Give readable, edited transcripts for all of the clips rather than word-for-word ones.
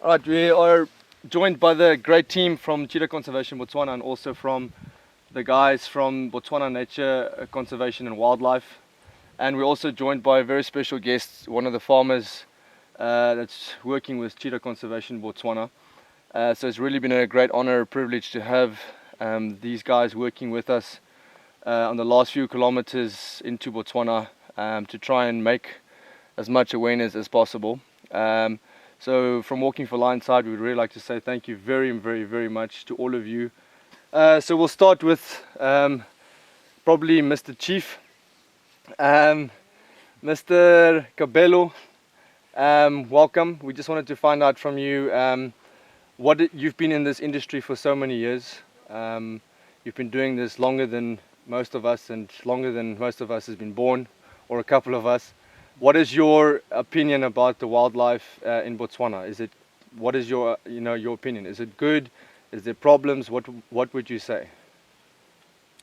All right, we are joined by the great team from Cheetah Conservation Botswana and also from the guys from Botswana Nature Conservation and Wildlife. And we're also joined by a very special guest, one of the farmers that's working with Cheetah Conservation Botswana. So it's really been a great honor, privilege to have these guys working with us on the last few kilometers into Botswana to try and make as much awareness as possible. So from Walking for Lion side, we'd really like to say thank you very much to all of you. So we'll start with probably Mr. Chief, Mr. Cabello. Welcome. We just wanted to find out from you you've been in this industry for so many years. You've been doing this longer than most of us and longer than most of us has been born, or a couple of us. What is your opinion about the wildlife in Botswana? What is your opinion? Is it good? Is there problems? What would you say?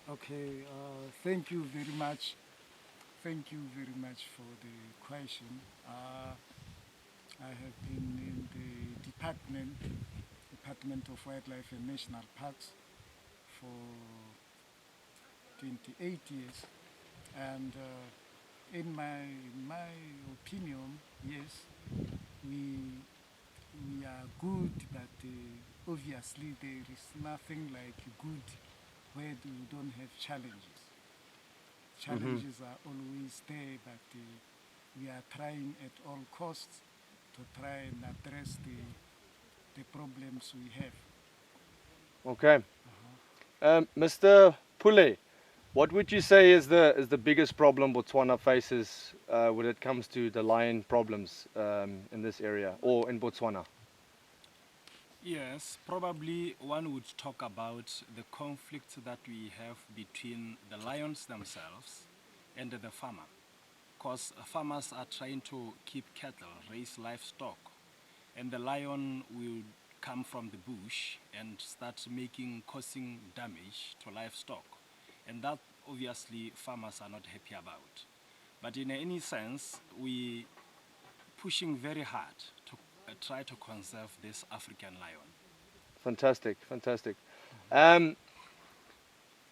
Okay, thank you very much. Thank you very much for the question. I have been in the Department of Wildlife and National Parks for 28 years, and in my opinion, yes, we we are good, but obviously there is nothing like good where we don't have challenges. Challenges are always there, but we are trying at all costs to try and address the problems we have. Okay. Mr. Pule, what would you say is the biggest problem Botswana faces when it comes to the lion problems in this area or in Botswana? Yes, probably one would talk about the conflict that we have between the lions themselves and the farmer. Because farmers are trying to keep cattle, raise livestock, and the lion will come from the bush and start causing damage to livestock. And that obviously farmers are not happy about. But in any sense, we pushing very hard to try to conserve this African lion. Fantastic, fantastic. Um,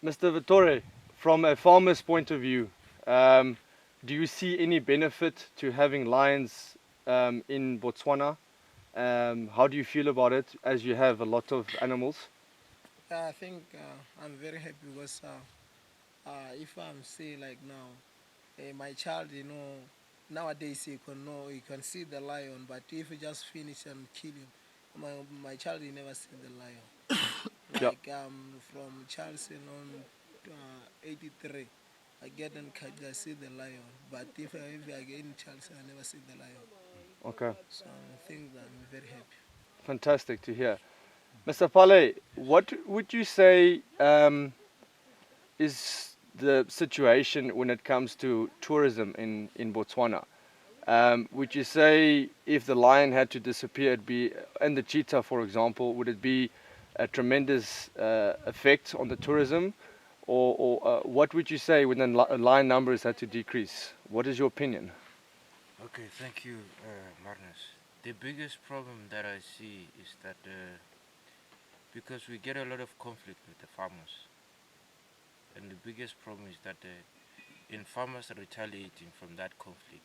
Mr. Vittore, from a farmer's point of view, do you see any benefit to having lions in Botswana? How do you feel about it as you have a lot of animals? I think I'm very happy because if I'm say like now, my child, nowadays you can see the lion, but if you just finish and kill him, my child he never see the lion. Yep. Like from Charleston on 83, I get and I see the lion, but if I get in Charleston, I never see the lion. Okay. So I think that I'm very happy. Fantastic to hear. Mr. Pale, what would you say is the situation when it comes to tourism in Botswana? Would you say if the lion had to disappear, and the cheetah, for example, would it be a tremendous effect on the tourism? Or what would you say when the lion numbers had to decrease? What is your opinion? Okay, thank you, Marnus. The biggest problem that I see is that because we get a lot of conflict with the farmers, and the biggest problem is that in farmers retaliating from that conflict,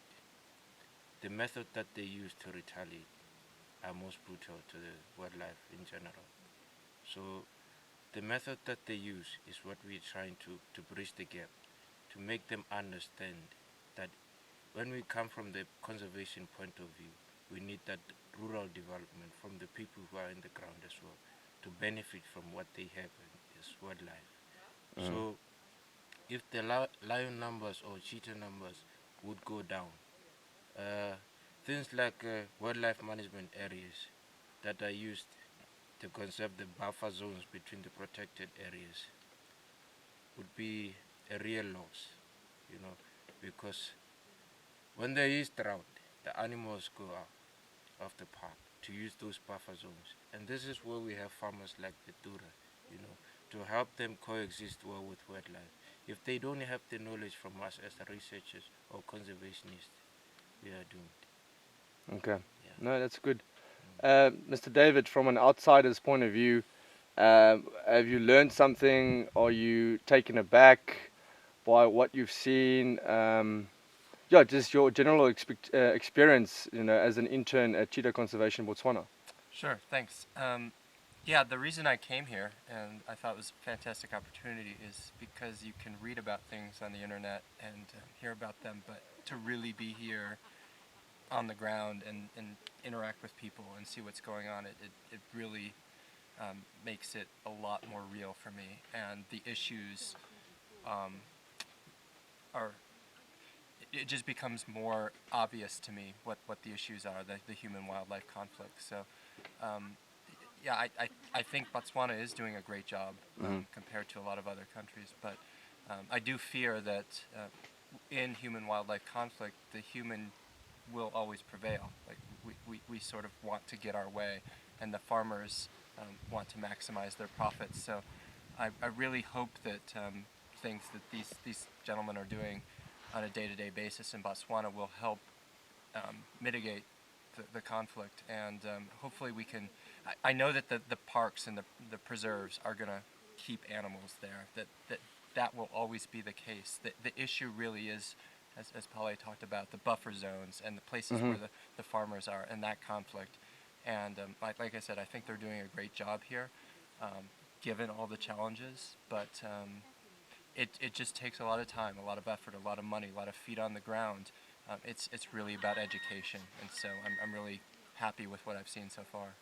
the method that they use to retaliate are most brutal to the wildlife in general. So the method that they use is what we're trying to bridge the gap, to make them understand that when we come from the conservation point of view, we need that rural development from the people who are in the ground as well to benefit from what they have as wildlife. So if the lion numbers or cheetah numbers would go down, things like wildlife management areas that are used to conserve the buffer zones between the protected areas would be a real loss, because when there is drought, the animals go out of the park to use those buffer zones. And this is where we have farmers like the Dura, to help them coexist well with wildlife. If they don't have the knowledge from us as researchers or conservationists, we are doomed. Okay. Yeah. No, that's good. Mr. David, from an outsider's point of view, have you learned something? Are you taken aback by what you've seen? Yeah, just your general experience, as an intern at Cheetah Conservation Botswana. Sure, thanks. Yeah, the reason I came here and I thought it was a fantastic opportunity is because you can read about things on the internet and hear about them, but to really be here on the ground and interact with people and see what's going on, it really makes it a lot more real for me. And the issues are, it just becomes more obvious to me what the issues are, the human-wildlife conflict. So yeah, I think Botswana is doing a great job compared to a lot of other countries, but I do fear that in human-wildlife conflict, the human will always prevail. Like we sort of want to get our way, and the farmers want to maximize their profits. So I really hope that things that these gentlemen are doing on a day-to-day basis in Botswana will help mitigate the conflict, and hopefully we can. I know that the parks and the preserves are going to keep animals there. That will always be the case. The issue really is, as Pauline talked about, the buffer zones and the places where the farmers are, and that conflict. And like I said, I think they're doing a great job here, given all the challenges. But it just takes a lot of time, a lot of effort, a lot of money, a lot of feet on the ground. It's really about education, and so I'm really happy with what I've seen so far.